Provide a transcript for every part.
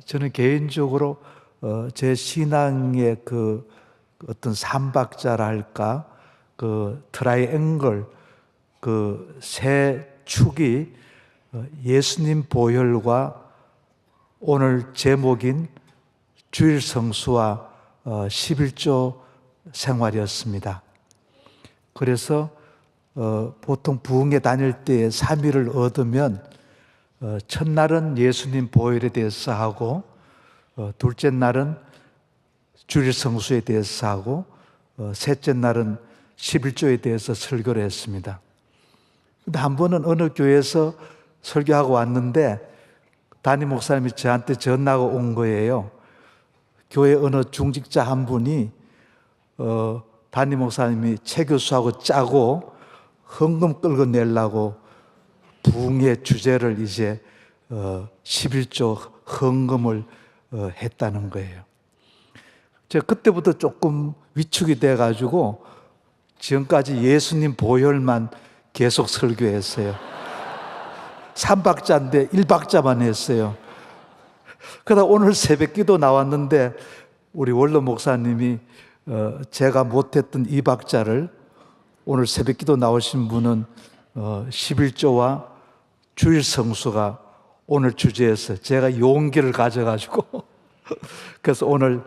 저는 개인적으로 제 신앙의 그 어떤 삼박자라 할까, 그 트라이앵글, 그 세 축이 예수님 보혈과 오늘 제목인 주일 성수와 11조 생활이었습니다. 그래서 보통 부흥회 다닐 때 3일을 얻으면 첫날은 예수님 보혈에 대해서 하고 둘째 날은 주일 성수에 대해서 하고 셋째 날은 11조에 대해서 설교를 했습니다. 근데 한 번은 어느 교회에서 설교하고 왔는데 담임 목사님이 저한테 전화가 온 거예요. 교회 어느 중직자 한 분이 담임 목사님이 최 교수하고 짜고 헌금 끌고 내려고 부흥의 주제를 이제 11조 헌금을 했다는 거예요. 제가 그때부터 조금 위축이 돼가지고 지금까지 예수님 보혈만 계속 설교했어요. 3박자인데 1박자만 했어요. 그러다 오늘 새벽기도 나왔는데 우리 원로 목사님이 제가 못했던 2박자를 오늘 새벽기도 나오신 분은 11조와 주일 성수가 오늘 주제에서 제가 용기를 가져가지고 그래서 오늘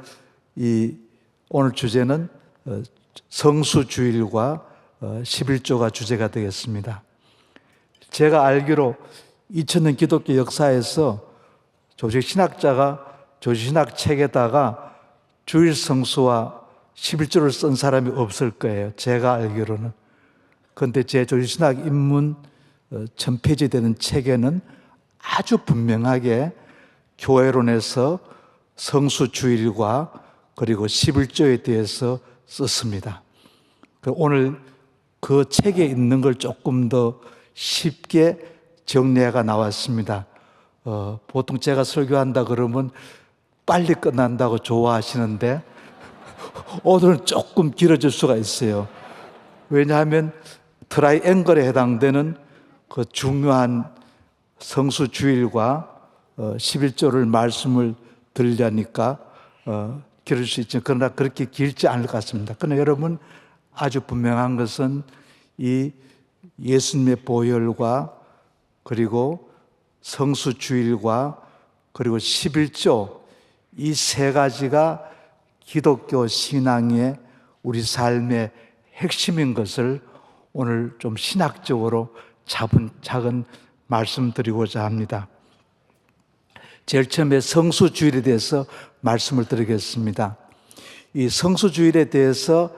주제는 성수 주일과 11조가 주제가 되겠습니다. 제가 알기로 2000년 기독교 역사에서 조직신학자가 조직신학 책에다가 주일 성수와 11조를 쓴 사람이 없을 거예요. 제가 알기로는. 그런데 제 조직신학 입문 1000페이지 되는 책에는 아주 분명하게 교회론에서 성수주일과 그리고 11조에 대해서 썼습니다. 오늘 그 책에 있는 걸 조금 더 쉽게 정리해가 나왔습니다. 보통 제가 설교한다 그러면 빨리 끝난다고 좋아하시는데 오늘은 조금 길어질 수가 있어요. 왜냐하면 트라이앵글에 해당되는 그 중요한 성수주일과 11조를 말씀을 드리려니까 길을 수 있죠. 그러나 그렇게 길지 않을 것 같습니다. 그러나 여러분 아주 분명한 것은 이 예수님의 보혈과 그리고 성수주일과 그리고 11조 이 세 가지가 기독교 신앙의 우리 삶의 핵심인 것을 오늘 좀 신학적으로 차근차근 말씀드리고자 합니다. 제일 처음에 성수주일에 대해서 말씀을 드리겠습니다. 이 성수주일에 대해서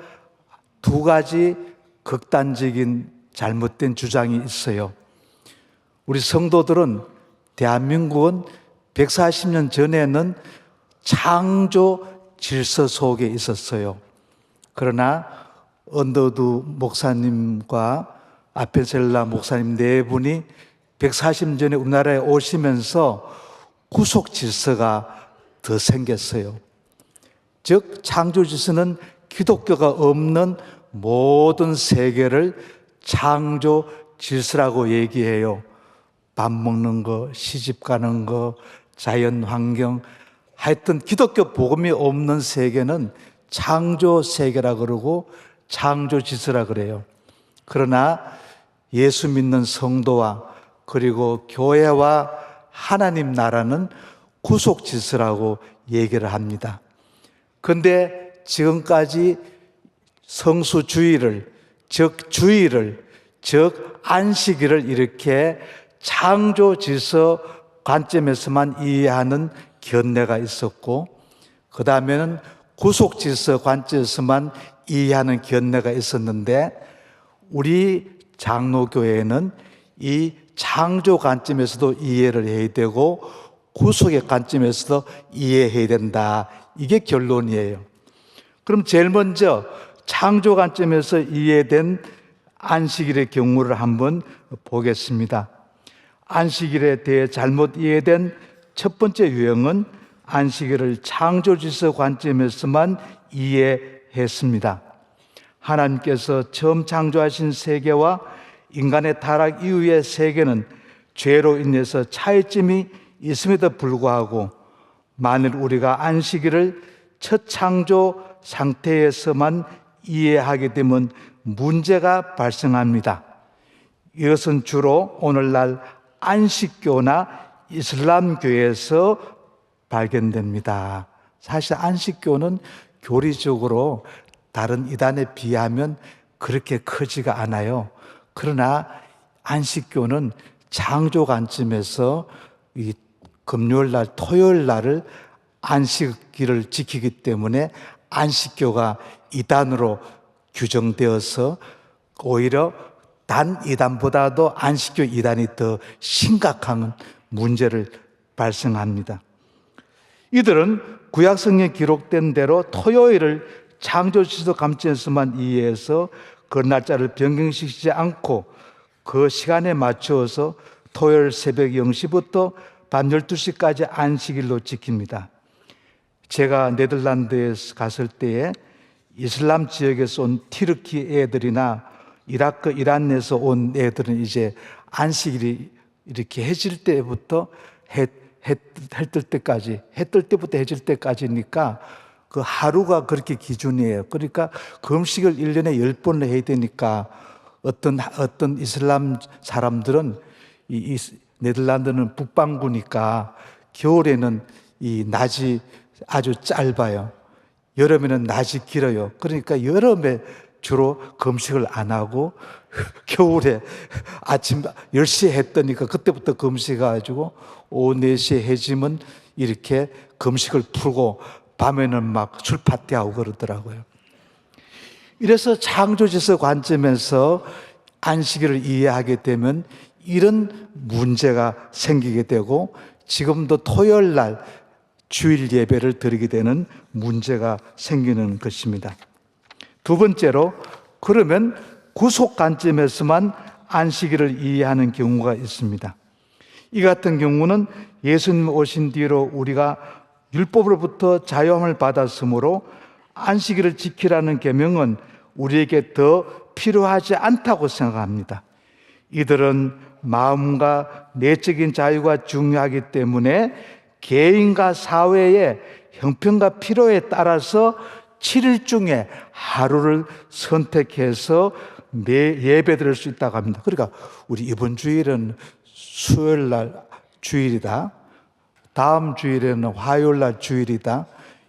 두 가지 극단적인 잘못된 주장이 있어요. 우리 성도들은 대한민국은 140년 전에는 창조 질서 속에 있었어요. 그러나 언더우드 목사님과 아펜셀라 목사님 네 분이 140년 전에 우리나라에 오시면서 구속 질서가 더 생겼어요. 즉 창조 질서는 기독교가 없는 모든 세계를 창조 질서라고 얘기해요. 밥 먹는 거, 시집 가는 거, 자연 환경, 하여튼 기독교 복음이 없는 세계는 창조 세계라 그러고 창조 질서라 그래요. 그러나 예수 믿는 성도와 그리고 교회와 하나님 나라는 구속 질서라고 얘기를 합니다. 그런데 지금까지 성수주의를, 즉 주의를, 즉 안식일을 이렇게 창조 질서 관점에서만 이해하는 견해가 있었고, 그 다음에는 구속 질서 관점에서만 이해하는 견해가 있었는데, 우리 장로교회는 이 창조 관점에서도 이해를 해야 되고 구속의 관점에서도 이해해야 된다. 이게 결론이에요. 그럼 제일 먼저 창조 관점에서 이해된 안식일의 경우를 한번 보겠습니다. 안식일에 대해 잘못 이해된 첫 번째 유형은 안식일을 창조 질서 관점에서만 이해했습니다. 하나님께서 처음 창조하신 세계와 인간의 타락 이후의 세계는 죄로 인해서 차이점이 있음에도 불구하고 만일 우리가 안식일을 첫 창조 상태에서만 이해하게 되면 문제가 발생합니다. 이것은 주로 오늘날 안식교나 이슬람교에서 발견됩니다. 사실 안식교는 교리적으로 다른 이단에 비하면 그렇게 크지가 않아요. 그러나 안식교는 창조 관점에서 이 금요일날, 토요일날을 안식일을 지키기 때문에 안식교가 이단으로 규정되어서 오히려 단 이단보다도 안식교 이단이 더 심각한 문제를 발생합니다. 이들은 구약 성경에 기록된 대로 토요일을 창조 지도 관점에서만 이해해서 그 날짜를 변경시키지 않고 그 시간에 맞추어서 토요일 새벽 0시부터 밤 12시까지 안식일로 지킵니다. 제가 네덜란드에 갔을 때에 이슬람 지역에서 온 티르키 애들이나 이라크, 이란에서 온 애들은 이제 안식일이 이렇게 해질 때부터 해 뜰 때까지, 해 뜰 때부터 해질 때까지니까 그 하루가 그렇게 기준이에요. 그러니까 그 음식을 1년에 10번을 해야 되니까 어떤 이슬람 사람들은 이 네덜란드는 북반구니까 겨울에는 이 낮이 아주 짧아요. 여름에는 낮이 길어요. 그러니까 여름에 주로 금식을 안 하고 겨울에 아침 10시에 해 뜨니까 그때부터 금식해가지고 오후 4시에 해지면 이렇게 금식을 풀고 밤에는 막 술 파티하고 그러더라고요. 이래서 창조지서 관점에서 안식일을 이해하게 되면 이런 문제가 생기게 되고 지금도 토요일 날 주일 예배를 드리게 되는 문제가 생기는 것입니다. 두 번째로, 그러면 구속 관점에서만 안식일을 이해하는 경우가 있습니다. 이 같은 경우는 예수님 오신 뒤로 우리가 율법으로부터 자유함을 받았으므로 안식일을 지키라는 계명은 우리에게 더 필요하지 않다고 생각합니다. 이들은 마음과 내적인 자유가 중요하기 때문에 개인과 사회의 형편과 필요에 따라서 7일 중에 하루를 선택해서 예배 드릴 수 있다고 합니다. 그러니까 우리 이번 주일은 수요일 날 주일이다, 다음 주일에는 화요일 날 주일이다,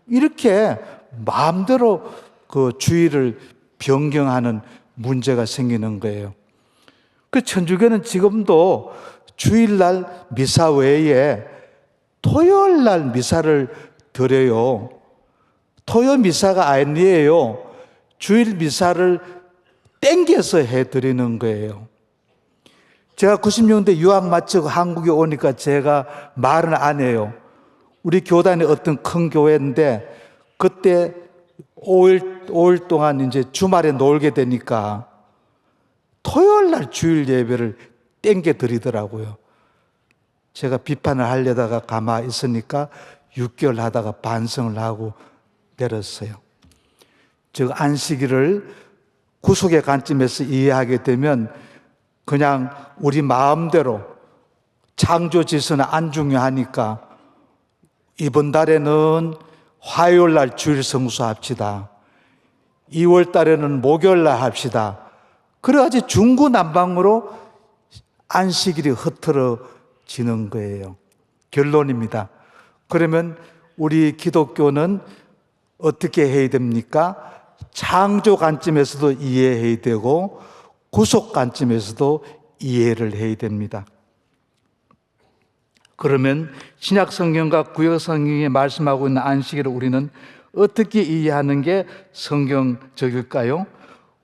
이렇게 마음대로 그 주일을 변경하는 문제가 생기는 거예요. 그 천주교는 지금도 주일날 미사 외에 토요일 날 미사를 드려요. 토요 미사가 아니에요. 주일 미사를 땡겨서 해드리는 거예요. 제가 90년대 유학 마치고 한국에 오니까 제가 말은 안 해요. 우리 교단이 어떤 큰 교회인데 그때 5일 동안 이제 주말에 놀게 되니까 토요일 날 주일 예배를 땡겨 드리더라고요. 제가 비판을 하려다가 가만히 있으니까 6개월 하다가 반성을 하고 내렸어요. 즉 안식일을 구속의 관점에서 이해하게 되면 그냥 우리 마음대로 창조 지서는 안 중요하니까 이번 달에는 화요일 날 주일 성수합시다. 2월 달에는 목요일 날 합시다. 그래야지 중구난방으로 안식일이 흐트러지는 거예요. 결론입니다. 그러면 우리 기독교는 어떻게 해야 됩니까? 창조 관점에서도 이해해야 되고 구속 관점에서도 이해를 해야 됩니다. 그러면 신약 성경과 구약 성경이 말씀하고 있는 안식일을 우리는 어떻게 이해하는 게 성경적일까요?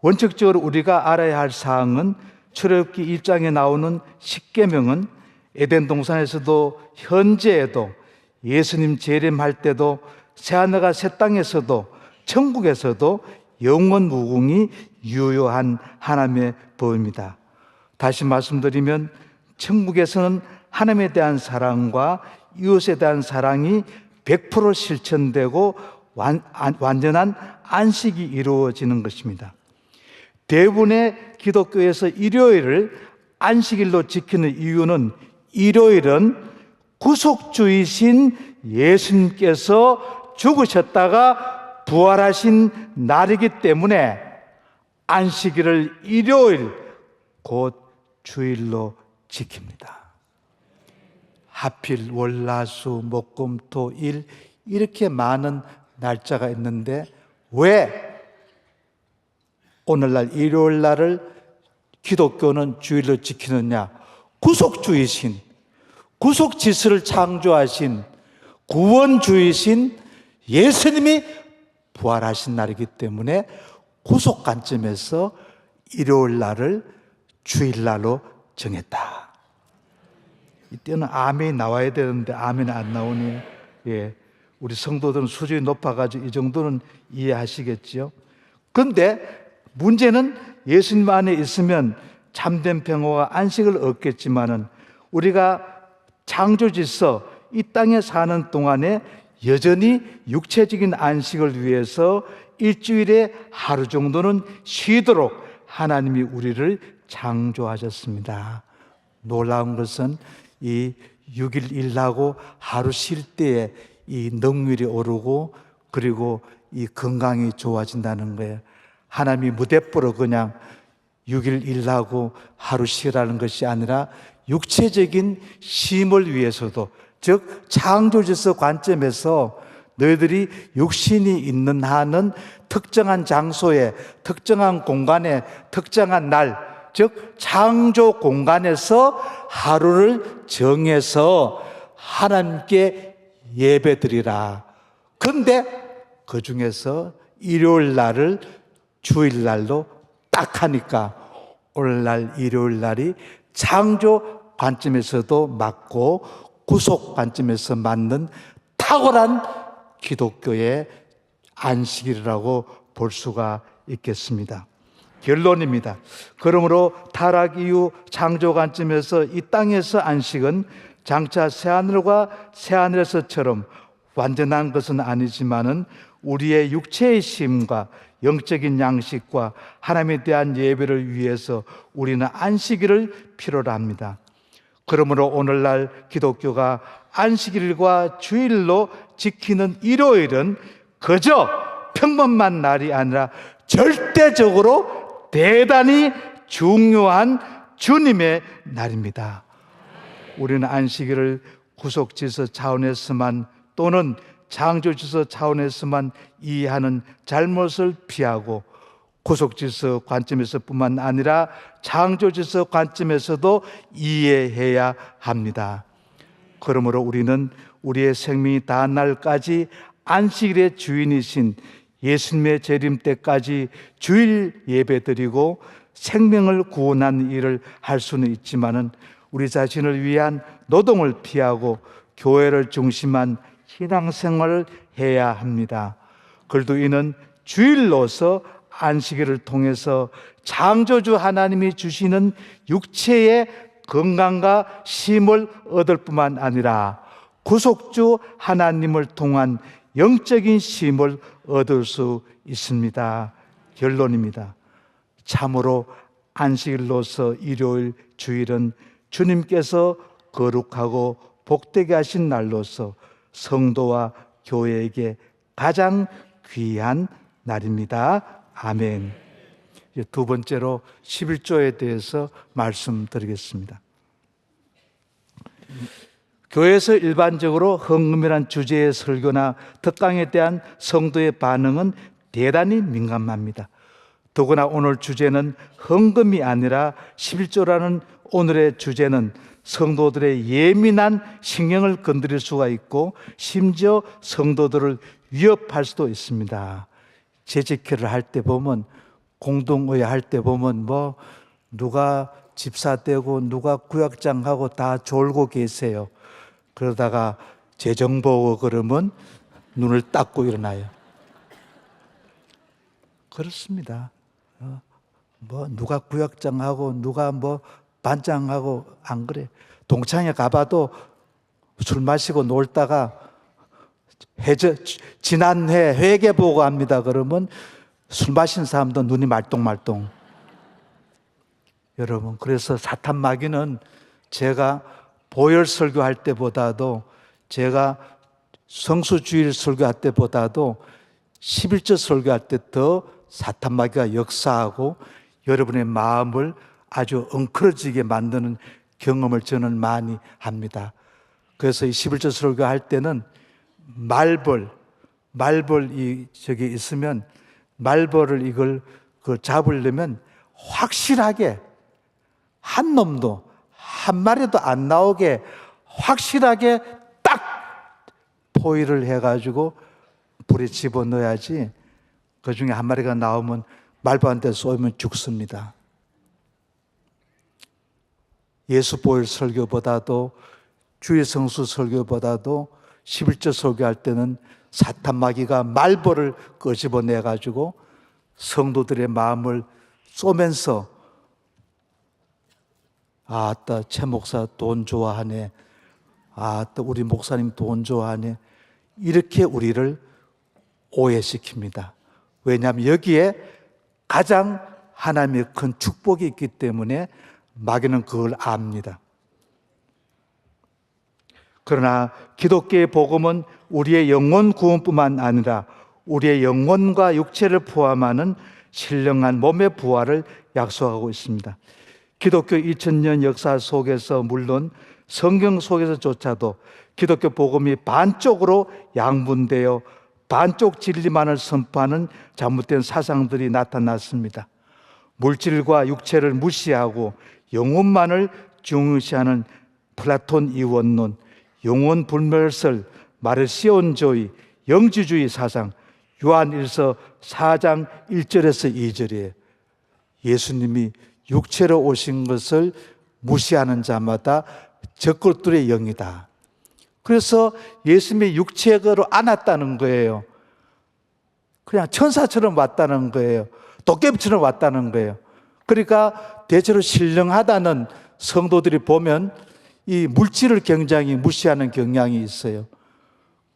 원칙적으로 우리가 알아야 할 사항은 출애굽기 1장에 나오는 십계명은 에덴 동산에서도 현재에도 예수님 재림할 때도 새하늘과 새 땅에서도 천국에서도 영원 무궁히 유효한 하나님의 법입니다. 다시 말씀드리면 천국에서는 하나님에 대한 사랑과 이웃에 대한 사랑이 100% 실천되고 완전한 안식이 이루어지는 것입니다. 대부분의 기독교에서 일요일을 안식일로 지키는 이유는 일요일은 구속주이신 예수님께서 죽으셨다가 부활하신 날이기 때문에 안식일을 일요일 곧 주일로 지킵니다. 하필 월화수 목금토일 이렇게 많은 날짜가 있는데 왜 오늘날 일요일 날을 기독교는 주일로 지키느냐? 구속주이신, 구속질서를 창조하신 구원주이신 예수님이 부활하신 날이기 때문에 구속 관점에서 일요일 날을 주일날로 정했다. 이때는 아멘이 나와야 되는데 아멘이 안 나오니, 우리 성도들은 수준이 높아가지고 이 정도는 이해하시겠죠. 그런데 문제는 예수님 안에 있으면 참된 평화와 안식을 얻겠지만은 우리가 창조 질서 이 땅에 사는 동안에 여전히 육체적인 안식을 위해서 일주일에 하루 정도는 쉬도록 하나님이 우리를 창조하셨습니다. 놀라운 것은 이 6일 일하고 하루 쉴 때에 이 능률이 오르고 그리고 이 건강이 좋아진다는 거예요. 하나님이 무대뽀로 그냥 6일 일하고 하루 쉬라는 것이 아니라 육체적인 쉼을 위해서도, 즉 창조질서 관점에서 너희들이 육신이 있는 한은 특정한 장소에, 특정한 공간에, 특정한 날, 즉 창조 공간에서 하루를 정해서 하나님께 예배드리라. 그런데 그 중에서 일요일 날을 주일 날로 딱 하니까 오늘날 일요일 날이 창조 관점에서도 맞고 구속 관점에서 맞는 탁월한 기독교의 안식일이라고 볼 수가 있겠습니다. 결론입니다. 그러므로 타락 이후 창조 관점에서 이 땅에서 안식은 장차 새하늘과 새하늘에서처럼 완전한 것은 아니지만은 우리의 육체의 쉼과 영적인 양식과 하나님에 대한 예배를 위해서 우리는 안식일을 필요로 합니다. 그러므로 오늘날 기독교가 안식일과 주일로 지키는 일요일은 그저 평범한 날이 아니라 절대적으로 대단히 중요한 주님의 날입니다. 우리는 안식일을 구속질서 차원에서만 또는 창조질서 차원에서만 이해하는 잘못을 피하고 구속질서 관점에서뿐만 아니라 창조질서 관점에서도 이해해야 합니다. 그러므로 우리는 우리의 생명이 다한 날까지 안식일의 주인이신 예수님의 재림 때까지 주일 예배드리고 생명을 구원하는 일을 할 수는 있지만은 우리 자신을 위한 노동을 피하고 교회를 중심한 신앙생활을 해야 합니다. 그래도 이는 주일로서 안식일을 통해서 창조주 하나님이 주시는 육체의 건강과 쉼을 얻을 뿐만 아니라 구속주 하나님을 통한 영적인 쉼을 얻을 수 있습니다. 결론입니다. 참으로 안식일로서 일요일, 주일은 주님께서 거룩하고 복되게 하신 날로서 성도와 교회에게 가장 귀한 날입니다. 아멘. 두 번째로 11조에 대해서 말씀드리겠습니다. 교회에서 일반적으로 헌금이란 주제의 설교나 특강에 대한 성도의 반응은 대단히 민감합니다. 더구나 오늘 주제는 헌금이 아니라 11조라는 오늘의 주제는 성도들의 예민한 신경을 건드릴 수가 있고 심지어 성도들을 위협할 수도 있습니다. 재직회를 할 때 보면, 공동의회 할 때 보면 누가 집사되고 누가 구역장하고 다 졸고 계세요. 그러다가 재정보고 그러면 눈을 닦고 일어나요. 그렇습니다. 누가 구역장하고 누가 반장하고 안 그래. 동창회 가봐도 술 마시고 놀다가 지난해 회계 보고합니다. 그러면 술 마신 사람도 눈이 말똥말똥. 여러분, 그래서 사탄 마귀는 제가 보혈 설교할 때보다도 제가 성수주일 설교할 때보다도 11조 설교할 때 더 사탄마귀가 역사하고 여러분의 마음을 아주 엉클어지게 만드는 경험을 저는 많이 합니다. 그래서 이 11조 설교할 때는 말벌이 저기 있으면 말벌을 이걸 잡으려면 확실하게 한 놈도 한 마리도 안 나오게 확실하게 딱 포위를 해가지고 불에 집어넣어야지 그 중에 한 마리가 나오면 말벌한테 쏘면 죽습니다. 예수 보혈 설교보다도 주의 성수 설교보다도 11조 설교할 때는 사탄 마귀가 말벌을 끄집어내가지고 성도들의 마음을 쏘면서 아따 최 목사 돈 좋아하네, 아따 우리 목사님 돈 좋아하네, 이렇게 우리를 오해시킵니다. 왜냐하면 여기에 가장 하나님의 큰 축복이 있기 때문에 마귀는 그걸 압니다. 그러나 기독교의 복음은 우리의 영혼 구원뿐만 아니라 우리의 영혼과 육체를 포함하는 신령한 몸의 부활을 약속하고 있습니다. 기독교 2000년 역사 속에서 물론 성경 속에서조차도 기독교 복음이 반쪽으로 양분되어 반쪽 진리만을 선포하는 잘못된 사상들이 나타났습니다. 물질과 육체를 무시하고 영혼만을 중시하는 플라톤 이원론, 영혼 불멸설, 마르시온주의, 영지주의 사상, 요한일서 4장 1절에서 2절이에요. 예수님이 육체로 오신 것을 무시하는 자마다 적그리스도의 영이다. 그래서 예수님이 육체로 안 왔다는 거예요. 그냥 천사처럼 왔다는 거예요. 도깨비처럼 왔다는 거예요. 그러니까 대체로 신령하다는 성도들이 보면 이 물질을 굉장히 무시하는 경향이 있어요.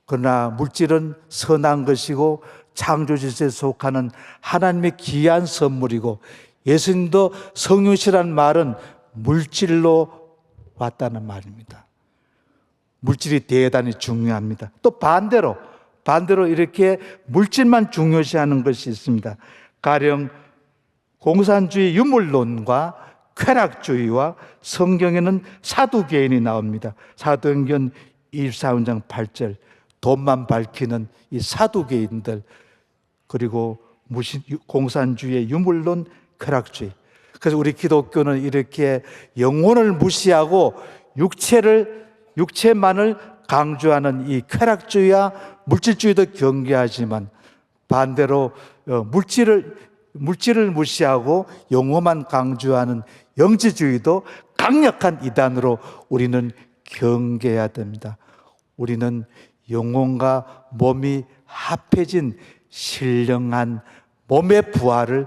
그러나 물질은 선한 것이고 창조주에 속하는 하나님의 귀한 선물이고 예수님도 성육이라는 말은 물질로 왔다는 말입니다. 물질이 대단히 중요합니다. 또 반대로 이렇게 물질만 중요시하는 것이 있습니다. 가령 공산주의 유물론과 쾌락주의와 성경에는 사두개인이 나옵니다. 사도행전 24장 8절 돈만 밝히는 이 사두개인들, 그리고 공산주의 유물론, 쾌락주의. 그래서 우리 기독교는 이렇게 영혼을 무시하고 육체만을 강조하는 이 쾌락주의와 물질주의도 경계하지만 반대로 물질을 무시하고 영혼만 강조하는 영지주의도 강력한 이단으로 우리는 경계해야 됩니다. 우리는 영혼과 몸이 합해진 신령한 몸의 부활을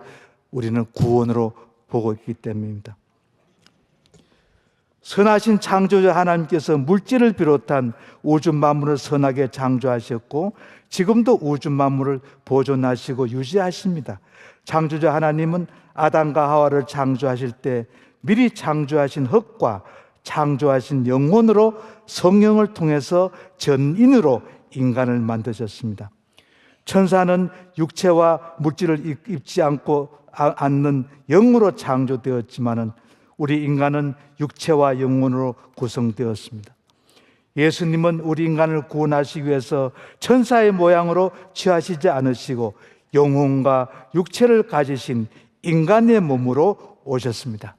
우리는 구원으로 보고 있기 때문입니다. 선하신 창조주 하나님께서 물질을 비롯한 우주 만물을 선하게 창조하셨고 지금도 우주 만물을 보존하시고 유지하십니다. 창조주 하나님은 아담과 하와를 창조하실 때 미리 창조하신 흙과 창조하신 영혼으로 성령을 통해서 전인으로 인간을 만드셨습니다. 천사는 육체와 물질을 입지 않는 영으로 창조되었지만은 우리 인간은 육체와 영혼으로 구성되었습니다. 예수님은 우리 인간을 구원하시기 위해서 천사의 모양으로 취하시지 않으시고 영혼과 육체를 가지신 인간의 몸으로 오셨습니다.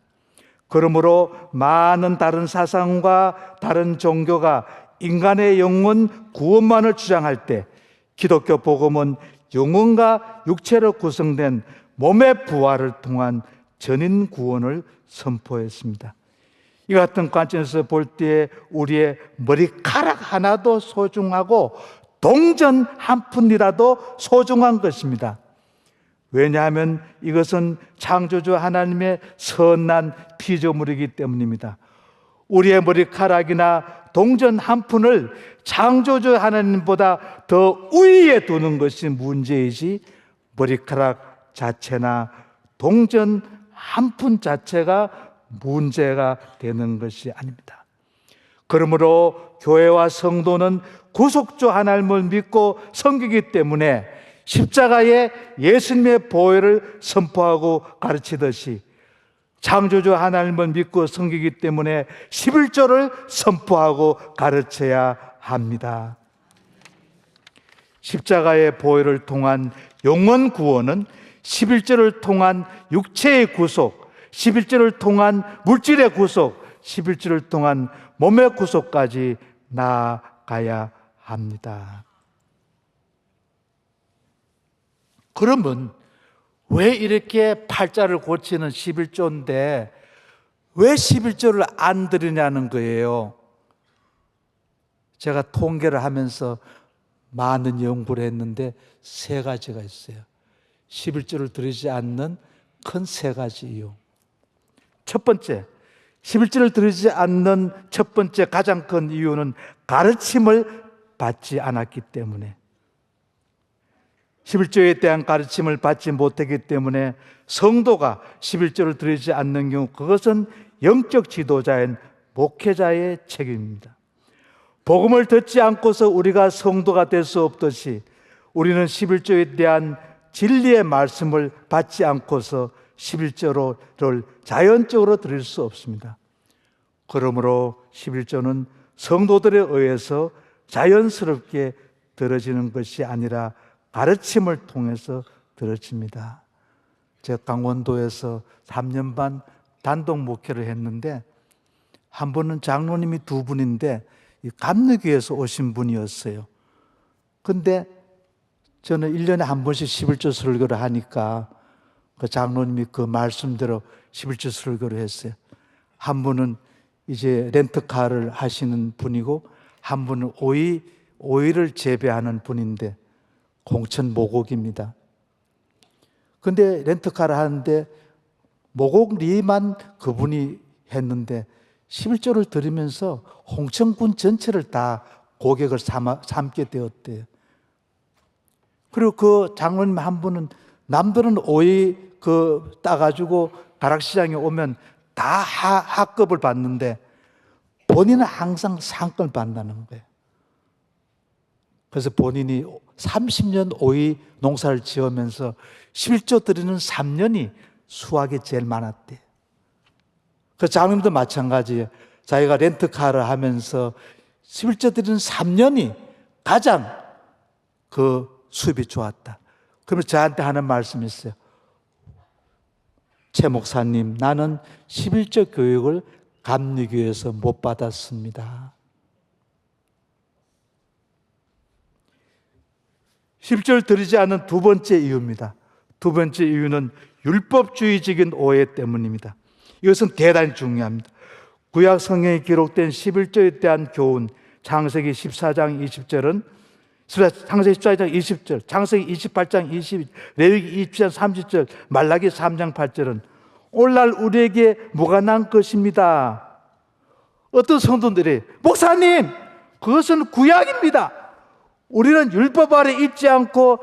그러므로 많은 다른 사상과 다른 종교가 인간의 영혼 구원만을 주장할 때 기독교 복음은 영혼과 육체로 구성된 몸의 부활을 통한 전인 구원을 선포했습니다. 이 같은 관점에서 볼 때 우리의 머리카락 하나도 소중하고 동전 한 푼이라도 소중한 것입니다. 왜냐하면 이것은 창조주 하나님의 선한 피조물이기 때문입니다. 우리의 머리카락이나 동전 한 푼을 창조주 하나님보다 더 우위에 두는 것이 문제이지 머리카락 자체나 동전 한 푼 자체가 문제가 되는 것이 아닙니다. 그러므로 교회와 성도는 구속주 하나님을 믿고 섬기기 때문에 십자가에 예수님의 보혈을 선포하고 가르치듯이 창조주 하나님을 믿고 섬기기 때문에 11조를 선포하고 가르쳐야 합니다. 십자가의 보혈을 통한 영원 구원은 11조를 통한 육체의 구속, 11조를 통한 물질의 구속, 11조를 통한 몸의 구속까지 나아가야 합니다. 그러면 왜 이렇게 팔자를 고치는 11조인데 왜 11조를 안 드리냐는 거예요. 제가 통계를 하면서 많은 연구를 했는데 세 가지가 있어요. 11조를 드리지 않는 큰 세 가지 이유. 첫 번째, 11조를 드리지 않는 첫 번째 가장 큰 이유는 가르침을 받지 않았기 때문에, 11조에 대한 가르침을 받지 못했기 때문에 성도가 11조를 드리지 않는 경우 그것은 영적 지도자인 목회자의 책임입니다. 복음을 듣지 않고서 우리가 성도가 될 수 없듯이 우리는 11조에 대한 진리의 말씀을 받지 않고서 11조를 자연적으로 드릴 수 없습니다. 그러므로 11조는 성도들에 의해서 자연스럽게 들어지는 것이 아니라 가르침을 통해서 들어집니다. 제가 강원도에서 3년 반 단독 목회를 했는데 한 분은 장로님이 두 분인데 감리교에서 오신 분이었어요. 근데 저는 1년에 한 번씩 11조 설교를 하니까 그 장로님이 그 말씀대로 11조 설교를 했어요. 한 분은 이제 렌트카를 하시는 분이고 한 분은 오이를 재배하는 분인데 공천 모곡입니다. 근데 렌트카를 하는데 모곡리만 그분이 했는데 11조를 드리면서 홍천군 전체를 다 고객을 삼게 되었대요. 그리고 그 장로님 한 분은 남들은 오이 따가지고 가락시장에 오면 다 하급을 받는데 본인은 항상 상급을 받는다는 거예요. 그래서 본인이 30년 오이 농사를 지으면서 11조 드리는 3년이 수확이 제일 많았대요. 그 장로님도 마찬가지예요. 자기가 렌트카를 하면서 11조 드리는 3년이 가장 그 수입이 좋았다. 그러면 저한테 하는 말씀이 있어요. 최 목사님, 나는 11조 교육을 감리교에서 못 받았습니다. 11조를 드리지 않는 두 번째 이유입니다. 두 번째 이유는 율법주의적인 오해 때문입니다. 이것은 대단히 중요합니다. 구약 성경에 기록된 11조에 대한 교훈, 창세기 14장 20절은 창세기 14장 20절, 창세기 28장 20절, 레위기 20장 30절, 말라기 3장 8절은 오늘날 우리에게 무관한 것입니다. 어떤 성도들이 목사님, 그것은 구약입니다. 우리는 율법 아래 있지 않고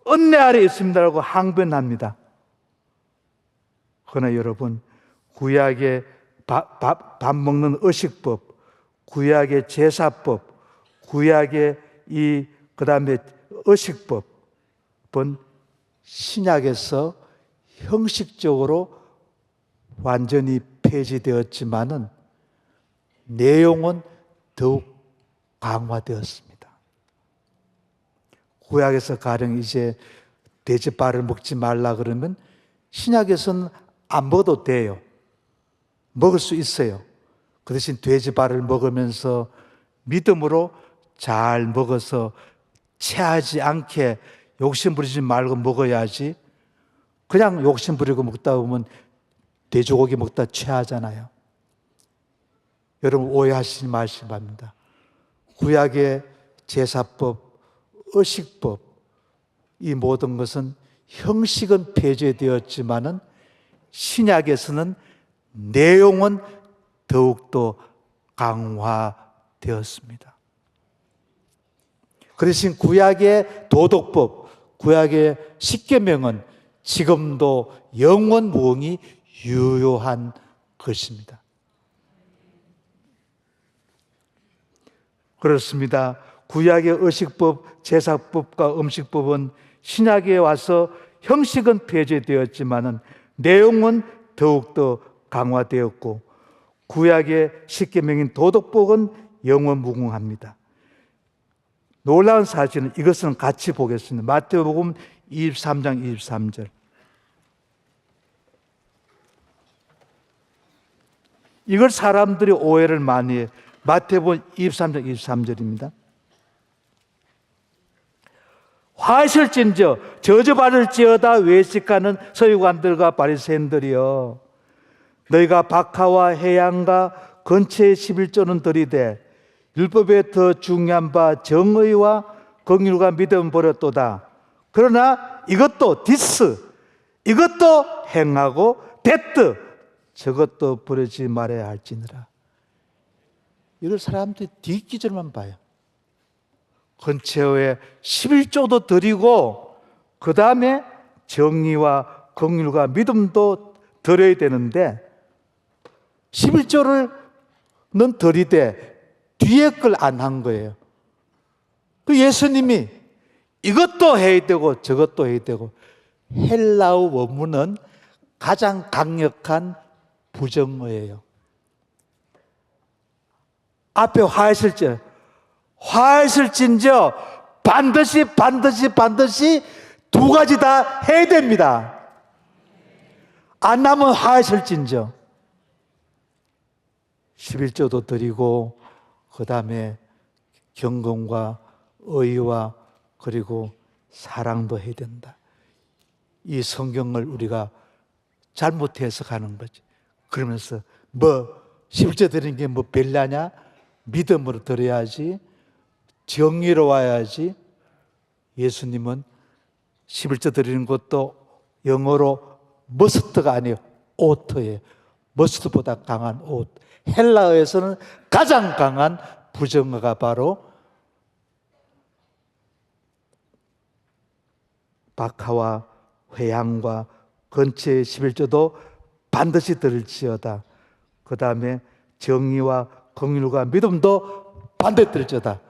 은혜 아래 있습니다라고 항변합니다. 그러나 여러분, 구약의 밥 먹는 의식법, 구약의 제사법, 구약의 그다음에 의식법은 신약에서 형식적으로 완전히 폐지되었지만은 내용은 더욱 강화되었습니다. 구약에서 가령 이제 돼지발을 먹지 말라 그러면 신약에서는 안 먹어도 돼요. 먹을 수 있어요. 그 대신 돼지발을 먹으면서 믿음으로 잘 먹어서 체하지 않게 욕심 부리지 말고 먹어야지. 그냥 욕심 부리고 먹다 보면 돼지고기 먹다 체하잖아요. 여러분 오해하시지 마시기 바랍니다. 구약의 제사법, 의식법, 이 모든 것은 형식은 폐지되었지만은 신약에서는 내용은 더욱더 강화되었습니다. 그 대신 구약의 도덕법, 구약의 십계명은 지금도 영원무궁히 유효한 것입니다. 그렇습니다. 구약의 의식법, 제사법과 음식법은 신약에 와서 형식은 폐지되었지만은 내용은 더욱더 강화되었고 구약의 십계명인 도덕법은 영원무궁합니다. 놀라운 사실은 이것은 같이 보겠습니다. 마태복음 23장 23절. 이걸 사람들이 오해를 많이 해요. 마태복음 23장 23절입니다. 화하실진저 저주받을지어다 외식하는 서기관들과 바리새인들이여, 너희가 박하와 해양과 건채의 11조는 들이되 율법에 더 중요한 바 정의와 긍휼과 믿음 버렸도다. 그러나 이것도 이것도 행하고 됐드 저것도 버리지 말아야 할지니라. 이걸 사람들이 뒷기절만 봐요. 건채의 11조도 드리고 그 다음에 정의와 긍휼과 믿음도 드려야 되는데 11조는 드리되 뒤에 걸 안 한 거예요. 그 예수님이 이것도 해야 되고 저것도 해야 되고, 헬라어 원문은 가장 강력한 부정어예요. 앞에 화하실진저 반드시 두 가지 다 해야 됩니다. 안 하면 화하실진저 11조도 드리고 그 다음에 경건과 의와 그리고 사랑도 해야 된다. 이 성경을 우리가 잘못 해석하는 거지. 그러면서 11조 드리는 게 별나냐? 믿음으로 드려야지, 정의로 와야지. 예수님은 11조 드리는 것도 영어로 머스트가 아니에요. 오트예요. 머스트보다 강한 옷. 헬라어에서는 가장 강한 부정어가 바로 박하와 회양과 건채의 11조도 반드시 들을지어다. 그 다음에 정의와 긍휼과 믿음도 반드시 들을지어다.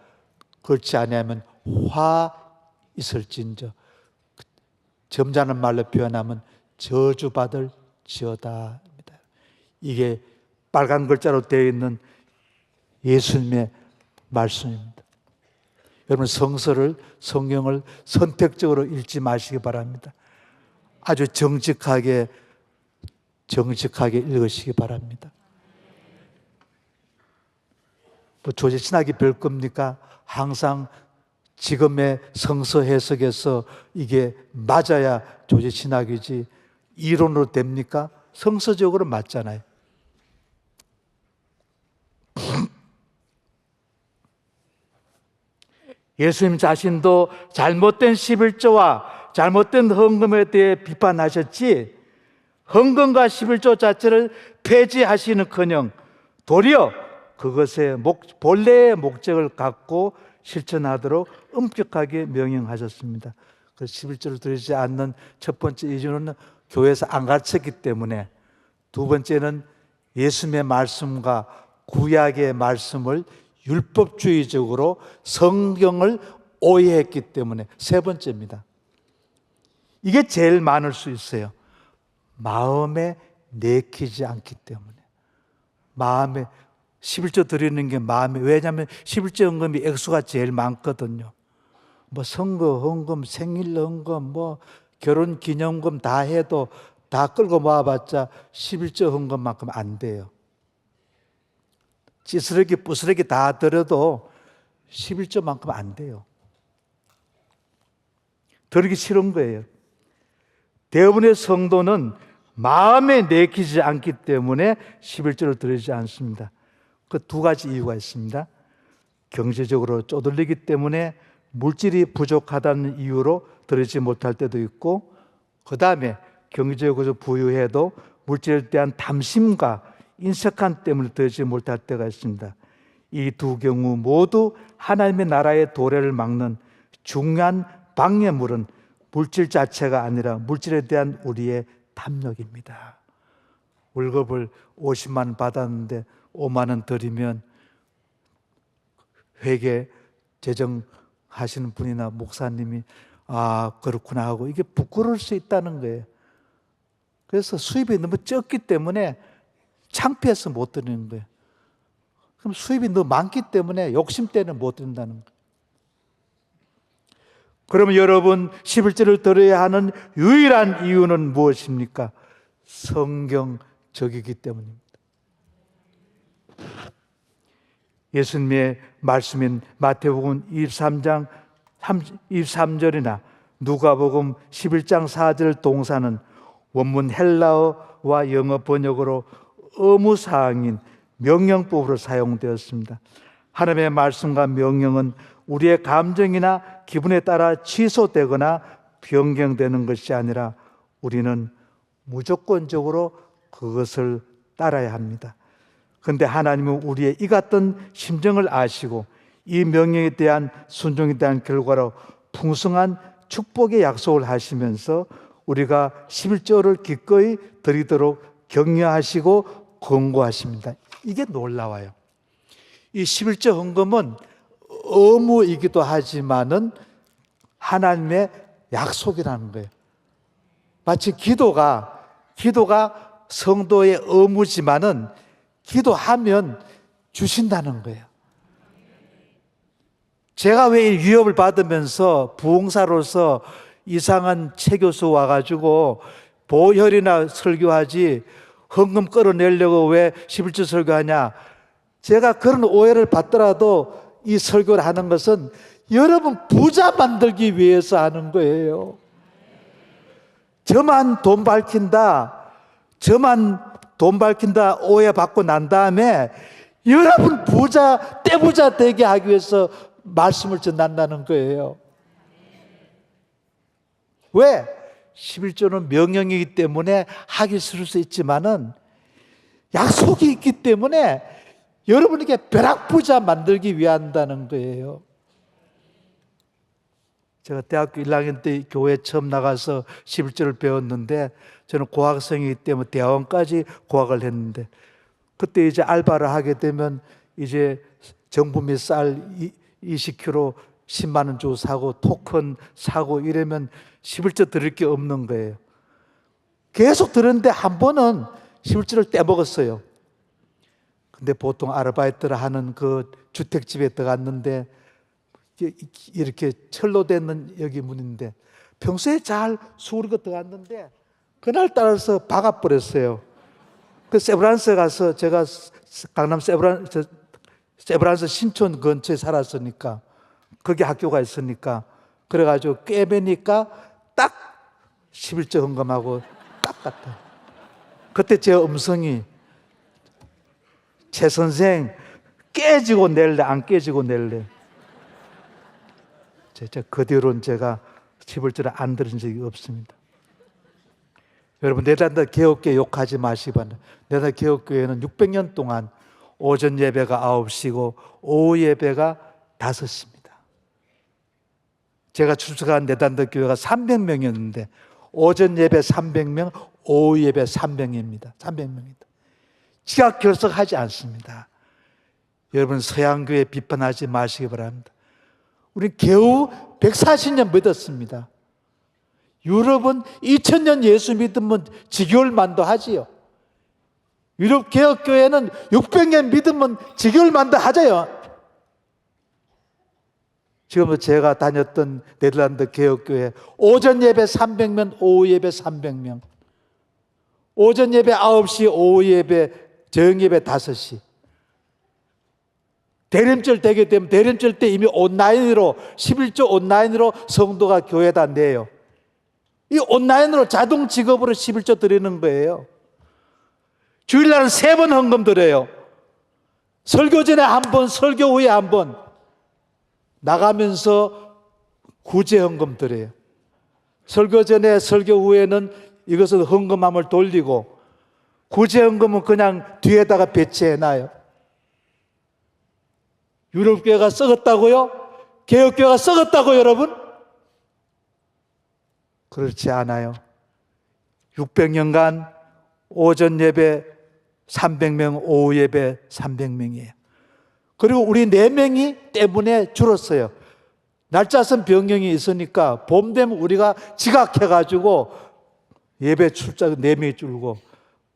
그렇지 아니하면 화 있을진저, 점잖은 말로 표현하면 저주받을지어다. 이게 빨간 글자로 되어 있는 예수님의 말씀입니다. 여러분, 성경을 선택적으로 읽지 마시기 바랍니다. 아주 정직하게 읽으시기 바랍니다. 조지신학이 별 겁니까? 항상 지금의 성서 해석에서 이게 맞아야 조지신학이지 이론으로 됩니까? 성서적으로 맞잖아요. 예수님 자신도 잘못된 11조와 잘못된 헌금에 대해 비판하셨지, 헌금과 11조 자체를 폐지하시는커녕 도리어 그것의 본래의 목적을 갖고 실천하도록 엄격하게 명령하셨습니다. 그 11조를 드리지 않는 첫 번째 이유는 교회에서 안 가르쳤기 때문에, 두 번째는 예수님의 말씀과 구약의 말씀을 율법주의적으로 성경을 오해했기 때문에, 세 번째입니다. 이게 제일 많을 수 있어요. 마음에 내키지 않기 때문에. 마음에 11조 드리는 게 마음에, 왜냐하면 11조 헌금이 액수가 제일 많거든요. 선거 헌금, 생일 헌금, 결혼 기념금 다 해도 다 끌고 모아봤자 11조 헌금만큼 안 돼요. 찌스러기 부스러기 다 드려도 11조만큼 안 돼요. 드리기 싫은 거예요. 대부분의 성도는 마음에 내키지 않기 때문에 11조를 드리지 않습니다. 그 두 가지 이유가 있습니다. 경제적으로 쪼들리기 때문에, 물질이 부족하다는 이유로 드리지 못할 때도 있고, 그 다음에 경제적으로 부유해도 물질에 대한 탐심과 인색함 때문에 드리지 못할 때가 있습니다. 이 두 경우 모두 하나님의 나라의 도래를 막는 중요한 방해물은 물질 자체가 아니라 물질에 대한 우리의 탐욕입니다. 월급을 50만 원 받았는데 5만 원 드리면 회계 재정하시는 분이나 목사님이 아 그렇구나 하고 이게 부끄러울 수 있다는 거예요. 그래서 수입이 너무 적기 때문에 창피해서 못 드리는 거예요. 그럼 수입이 너무 많기 때문에 욕심 때문에 못 드린다는 거예요. 그러면 여러분 11절을 드려야 하는 유일한 이유는 무엇입니까? 성경적이기 때문입니다. 예수님의 말씀인 마태복음 23장 23절이나 누가복음 11장 4절 동사는 원문 헬라어와 영어 번역으로 의무사항인 명령법으로 사용되었습니다. 하나님의 말씀과 명령은 우리의 감정이나 기분에 따라 취소되거나 변경되는 것이 아니라 우리는 무조건적으로 그것을 따라야 합니다. 그런데 하나님은 우리의 이 같은 심정을 아시고 이 명령에 대한 순종에 대한 결과로 풍성한 축복의 약속을 하시면서 우리가 11조를 기꺼이 드리도록 격려하시고 권고하십니다. 이게 놀라워요. 이 11조 헌금은 의무이기도 하지만은 하나님의 약속이라는 거예요. 마치 기도가 성도의 의무지만은 기도하면 주신다는 거예요. 제가 왜 위협을 받으면서 부흥사로서 이상한 체교수 와가지고 보혈이나 설교하지 헌금 끌어내려고 왜 11조 설교하냐? 제가 그런 오해를 받더라도 이 설교를 하는 것은 여러분 부자 만들기 위해서 하는 거예요. 저만 돈 밝힌다 오해받고 난 다음에 여러분 부자, 떼부자 되게 하기 위해서 말씀을 전한다는 거예요. 왜? 11조는 명령이기 때문에 하기 싫을 수 있지만은 약속이 있기 때문에 여러분에게 벼락부자 만들기 위한다는 거예요. 제가 대학교 1학년 때 교회 처음 나가서 11조를 배웠는데 저는 고학생이기 때문에 대학원까지 고학을 했는데 그때 이제 알바를 하게 되면 이제 정부미 쌀 20kg 10만 원 주고 사고 토큰 사고 이러면 11조 드릴 게 없는 거예요. 계속 들었는데 한 번은 11조를 떼먹었어요. 근데 보통 아르바이트를 하는 그 주택집에 들어갔는데 이렇게 철로 된 여기 문인데 평소에 잘 수그리고 들어갔는데 그날 따라서 박아버렸어요. 그 세브란스 가서 제가 강남 세브란스 신촌 근처에 살았으니까 거기 학교가 있으니까 그래가지고 꿰매니까 딱 11조 헌금하고 딱 같아. 그때 제 음성이 최 선생 깨지고 낼래 안 깨지고 낼래. 그 뒤로는 제가 11조를 안 들은 적이 없습니다. 여러분 네덜란드 개혁교회 욕하지 마시기 바랍니다. 네덜란드 개혁교회는 600년 동안 오전 예배가 9시고 오후 예배가 5시입니다. 제가 출석한 네덜란드 교회가 300명이었는데 오전 예배 300명, 오후 예배 300명입니다. 300명입니다. 지각 결석하지 않습니다. 여러분 서양교회 비판하지 마시기 바랍니다. 우리 겨우 140년 믿었습니다. 유럽은 2000년 예수 믿으면 지교울만도 하지요. 유럽 개혁교회는 600년 믿으면 지교울만도 하자요. 지금 제가 다녔던 네덜란드 개혁교회 오전 예배 300명, 오후 예배 300명. 오전 예배 9시, 오후 예배 저녁 예배 5시. 대림절 되게 되면 대림절 때 이미 온라인으로 11조 온라인으로 성도가 교회에다 내요. 이 온라인으로 자동 직업으로 11조 드리는 거예요. 주일날은 3번 헌금 드려요. 설교 전에 한 번, 설교 후에 한 번. 나가면서 구제 헌금 드려요. 설교 전에 설교 후에는 이것을 헌금함을 돌리고 구제 헌금은 그냥 뒤에다가 배치해놔요. 유럽교회가 썩었다고요? 개혁교회가 썩었다고요, 여러분? 그렇지 않아요. 600년간 오전 예배 300명, 오후 예배 300명이에요. 그리고 우리 4명이 때문에 줄었어요. 날짜선 변경이 있으니까 봄 되면 우리가 지각해가지고 예배 출장 4명이 줄고,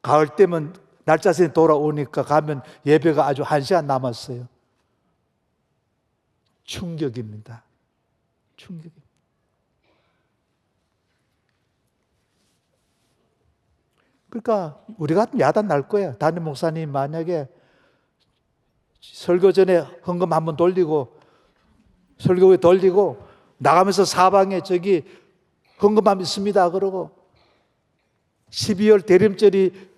가을 되면 날짜선이 돌아오니까 가면 예배가 아주 1시간 남았어요. 충격입니다. 충격입니다. 그러니까 우리 같으면 야단 날 거예요. 담임 목사님 만약에 설교 전에 헌금 한번 돌리고, 설교 후에 돌리고 나가면서 사방에 저기 헌금함 있습니다 그러고, 12월 대림절이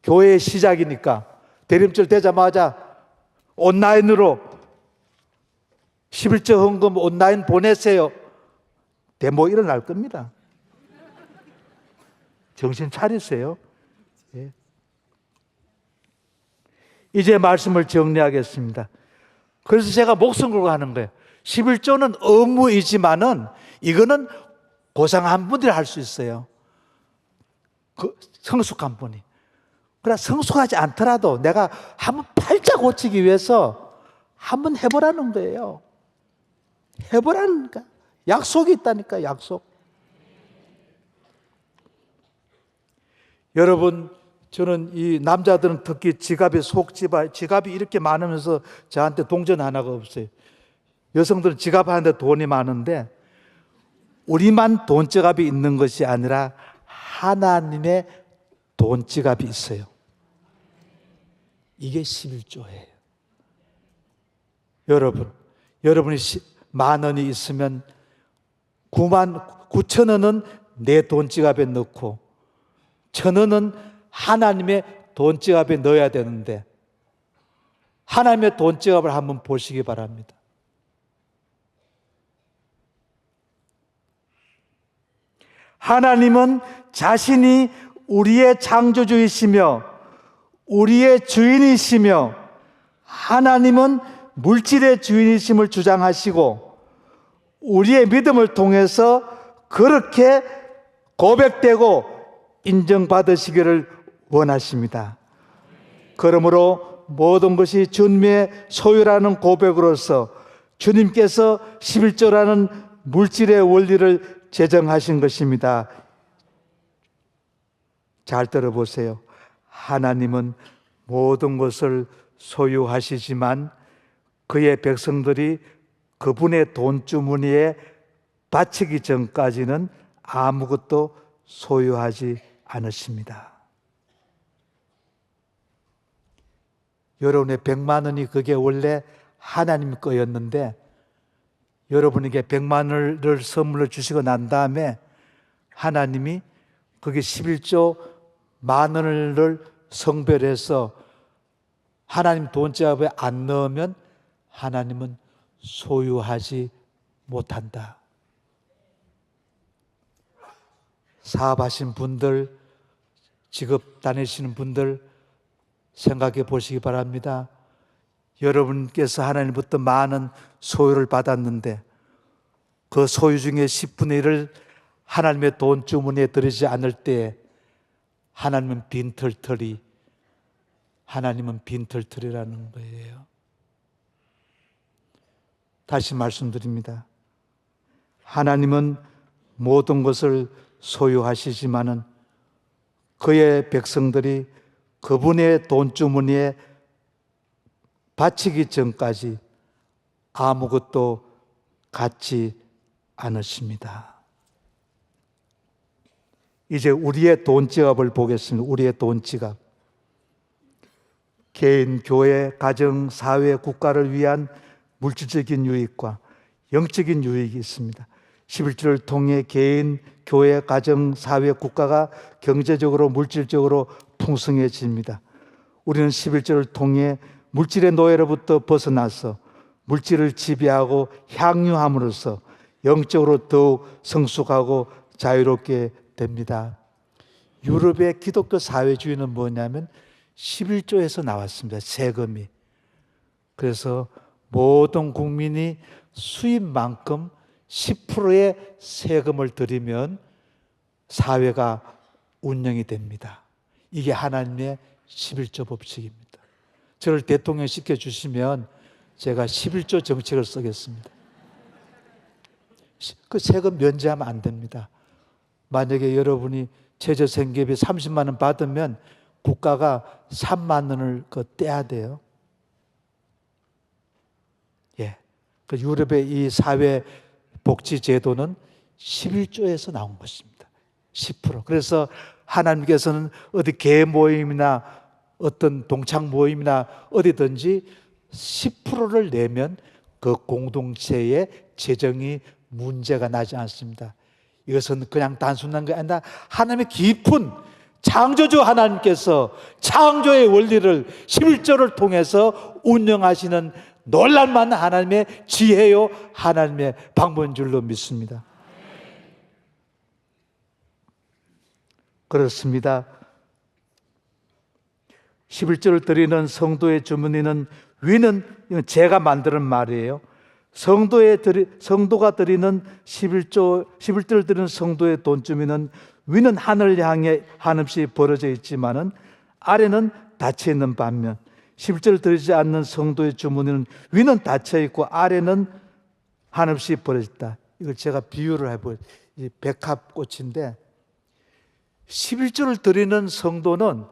교회의 시작이니까 대림절 되자마자 온라인으로 11조 헌금 온라인 보내세요. 데모 일어날 겁니다. 정신 차리세요. 예. 이제 말씀을 정리하겠습니다. 그래서 제가 목숨 걸고 하는 거예요. 11조는 의무이지만은 이거는 고상한 분들이 할 수 있어요. 성숙한 분이. 그러나 성숙하지 않더라도 내가 한번 팔자 고치기 위해서 한번 해보라는 거예요. 해보라니까. 약속이 있다니까, 약속. 여러분, 저는 이 남자들은 특히 지갑에 지갑이 이렇게 많으면서 저한테 동전 하나가 없어요. 여성들은 지갑 하는데 돈이 많은데, 우리만 돈지갑이 있는 것이 아니라 하나님의 돈지갑이 있어요. 이게 11조예요. 여러분이 10,000원이 있으면 99,000원은 내 돈지갑에 넣고 1,000원은 하나님의 돈지갑에 넣어야 되는데, 하나님의 돈지갑을 한번 보시기 바랍니다. 하나님은 자신이 우리의 창조주이시며 우리의 주인이시며, 하나님은 물질의 주인이심을 주장하시고 우리의 믿음을 통해서 그렇게 고백되고 인정받으시기를 원하십니다. 그러므로 모든 것이 주님의 소유라는 고백으로서 주님께서 11조라는 물질의 원리를 제정하신 것입니다. 잘 들어보세요. 하나님은 모든 것을 소유하시지만 그의 백성들이 그분의 돈주머니에 바치기 전까지는 아무것도 소유하지 않으십니다. 여러분의 100만 원이 그게 원래 하나님 거였는데, 여러분에게 100만 원을 선물로 주시고 난 다음에 하나님이 그게 11조 10,000원을 성별해서 하나님 돈지갑에 안 넣으면 하나님은 소유하지 못한다. 사업하신 분들, 직업 다니시는 분들 생각해 보시기 바랍니다. 여러분께서 하나님부터 많은 소유를 받았는데 그 소유 중에 10분의 1을 하나님의 돈 주머니에 들이지 않을 때 하나님은 빈털털이라는 거예요. 다시 말씀드립니다. 하나님은 모든 것을 소유하시지만은 그의 백성들이 그분의 돈주머니에 바치기 전까지 아무것도 갖지 않으십니다. 이제 우리의 돈지갑을 보겠습니다. 우리의 돈지갑. 개인, 교회, 가정, 사회, 국가를 위한 물질적인 유익과 영적인 유익이 있습니다. 11조를 통해 개인, 교회, 가정, 사회, 국가가 경제적으로, 물질적으로 풍성해집니다. 우리는 11조를 통해 물질의 노예로부터 벗어나서 물질을 지배하고 향유함으로써 영적으로 더욱 성숙하고 자유롭게 됩니다. 유럽의 기독교 사회주의는 뭐냐면 11조에서 나왔습니다. 세금이. 그래서 모든 국민이 수입만큼 10%의 세금을 들이면 사회가 운영이 됩니다. 이게 하나님의 11조 법칙입니다. 저를 대통령 시켜주시면 제가 11조 정책을 쓰겠습니다. 그 세금 면제하면 안 됩니다. 만약에 여러분이 최저생계비 30만 원 받으면 국가가 3만 원을 떼야 돼요. 예. 그 유럽의 이 사회복지제도는 11조에서 나온 것입니다. 10%. 그래서 하나님께서는 어디 개 모임이나 어떤 동창 모임이나 어디든지 10%를 내면 그 공동체의 재정이 문제가 나지 않습니다. 이것은 그냥 단순한 게 아니라 하나님의 깊은 창조주 하나님께서 창조의 원리를 11조를 통해서 운영하시는 놀랄만한 하나님의 지혜요 하나님의 방법인 줄로 믿습니다. 그렇습니다. 11조를 드리는 성도의 주머니는 위는, 이건 제가 만드는 말이에요. 성도가 드리는 11조를 드리는 성도의 돈주머니는 위는 하늘을 향해 한없이 벌어져 있지만은 아래는 닫혀 있는 반면 11조를 드리지 않는 성도의 주머니는 위는 닫혀 있고 아래는 한없이 벌어져 있다. 이걸 제가 비유를 해보요. 이 백합꽃인데 11조를 드리는 성도는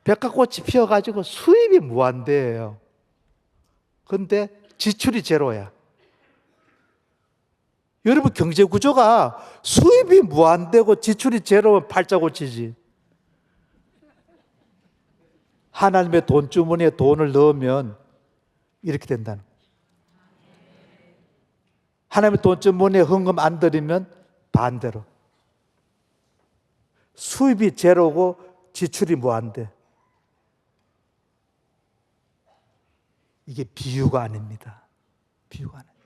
백합꽃이 피어가지고 수입이 무한대예요. 그런데 지출이 제로야. 여러분 경제 구조가 수입이 무한대고 지출이 제로면 팔자고치지. 하나님의 돈주머니에 돈을 넣으면 이렇게 된다는 거예요. 하나님의 돈주머니에 헌금 안 드리면 반대로. 수입이 제로고 지출이 무한대. 이게 비유가 아닙니다. 비유가 아닙니다.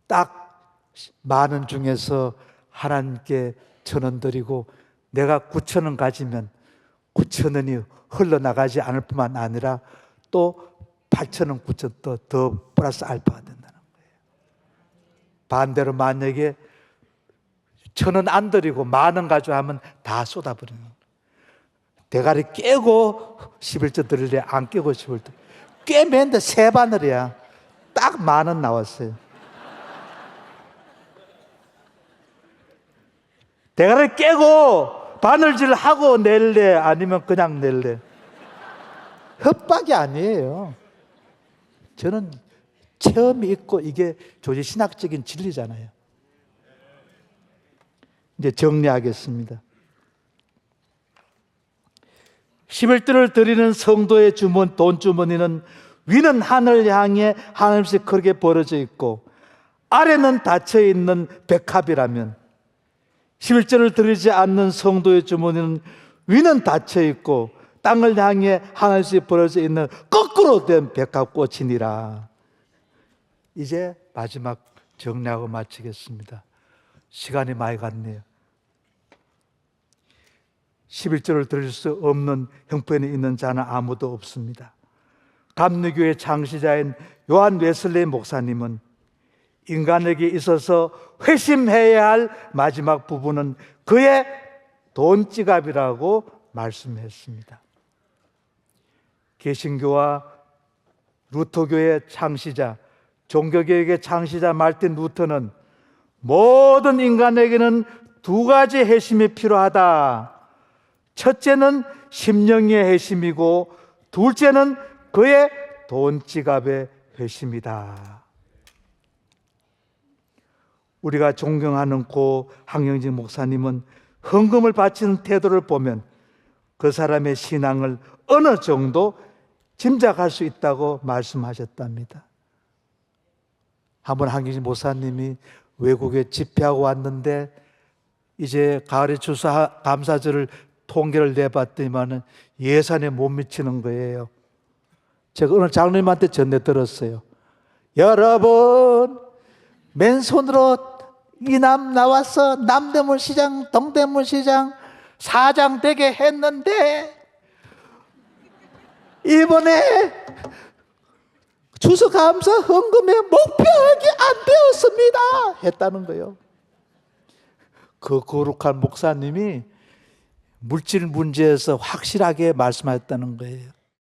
딱 10,000원 중에서 하나님께 1,000원 드리고 내가 9,000원 가지면 9,000원이 흘러나가지 않을 뿐만 아니라 또 8,000원, 9,000원 더 플러스 알파가 된다는 거예요. 반대로 만약에 1,000원 안 드리고 10,000원 가지고 하면 다 쏟아버리는 거예요. 대가리 깨고 11조 드릴래? 안 깨고 11조. 깨매는데 3바늘이야. 딱 10,000원 나왔어요. 대가리 깨고 바늘질 하고 낼래? 아니면 그냥 낼래? 협박이 아니에요. 저는 체험이 있고 이게 조지 신학적인 진리잖아요. 이제 정리하겠습니다. 11조를 드리는 성도의 돈주머니는 위는 하늘 향해 하늘씩 크게 벌어져 있고 아래는 닫혀 있는 백합이라면 11조를 드리지 않는 성도의 주머니는 위는 닫혀 있고 땅을 향해 하늘씩 벌어져 있는 거꾸로 된 백합꽃이니라. 이제 마지막 정리하고 마치겠습니다. 시간이 많이 갔네요. 11조를 드릴 수 없는 형편에 있는 자는 아무도 없습니다. 감리교의 창시자인 요한 웨슬레이 목사님은 인간에게 있어서 회심해야 할 마지막 부분은 그의 돈 지갑이라고 말씀했습니다. 개신교와 루터교의 창시자, 종교개혁의 창시자 말틴 루터는 모든 인간에게는 2가지 회심이 필요하다. 첫째는 심령의 회심이고 둘째는 그의 돈 지갑의 회심이다. 우리가 존경하는 고 항영진 목사님은 헌금을 바치는 태도를 보면 그 사람의 신앙을 어느 정도 짐작할 수 있다고 말씀하셨답니다. 한번 항영진 목사님이 외국에 집회하고 왔는데 이제 가을에 추수감사절을 통계를 내봤더니만 예산에 못 미치는 거예요. 제가 오늘 장로님한테 전해 들었어요. 여러분, 맨손으로 이남 나와서 남대문 시장, 동대문 시장 사장 되게 했는데 이번에 추수감사 헌금의 목표액이 안 되었습니다 했다는 거예요. 그 거룩한 목사님이 물질 문제에서 확실하게 말씀하셨다는 거예요.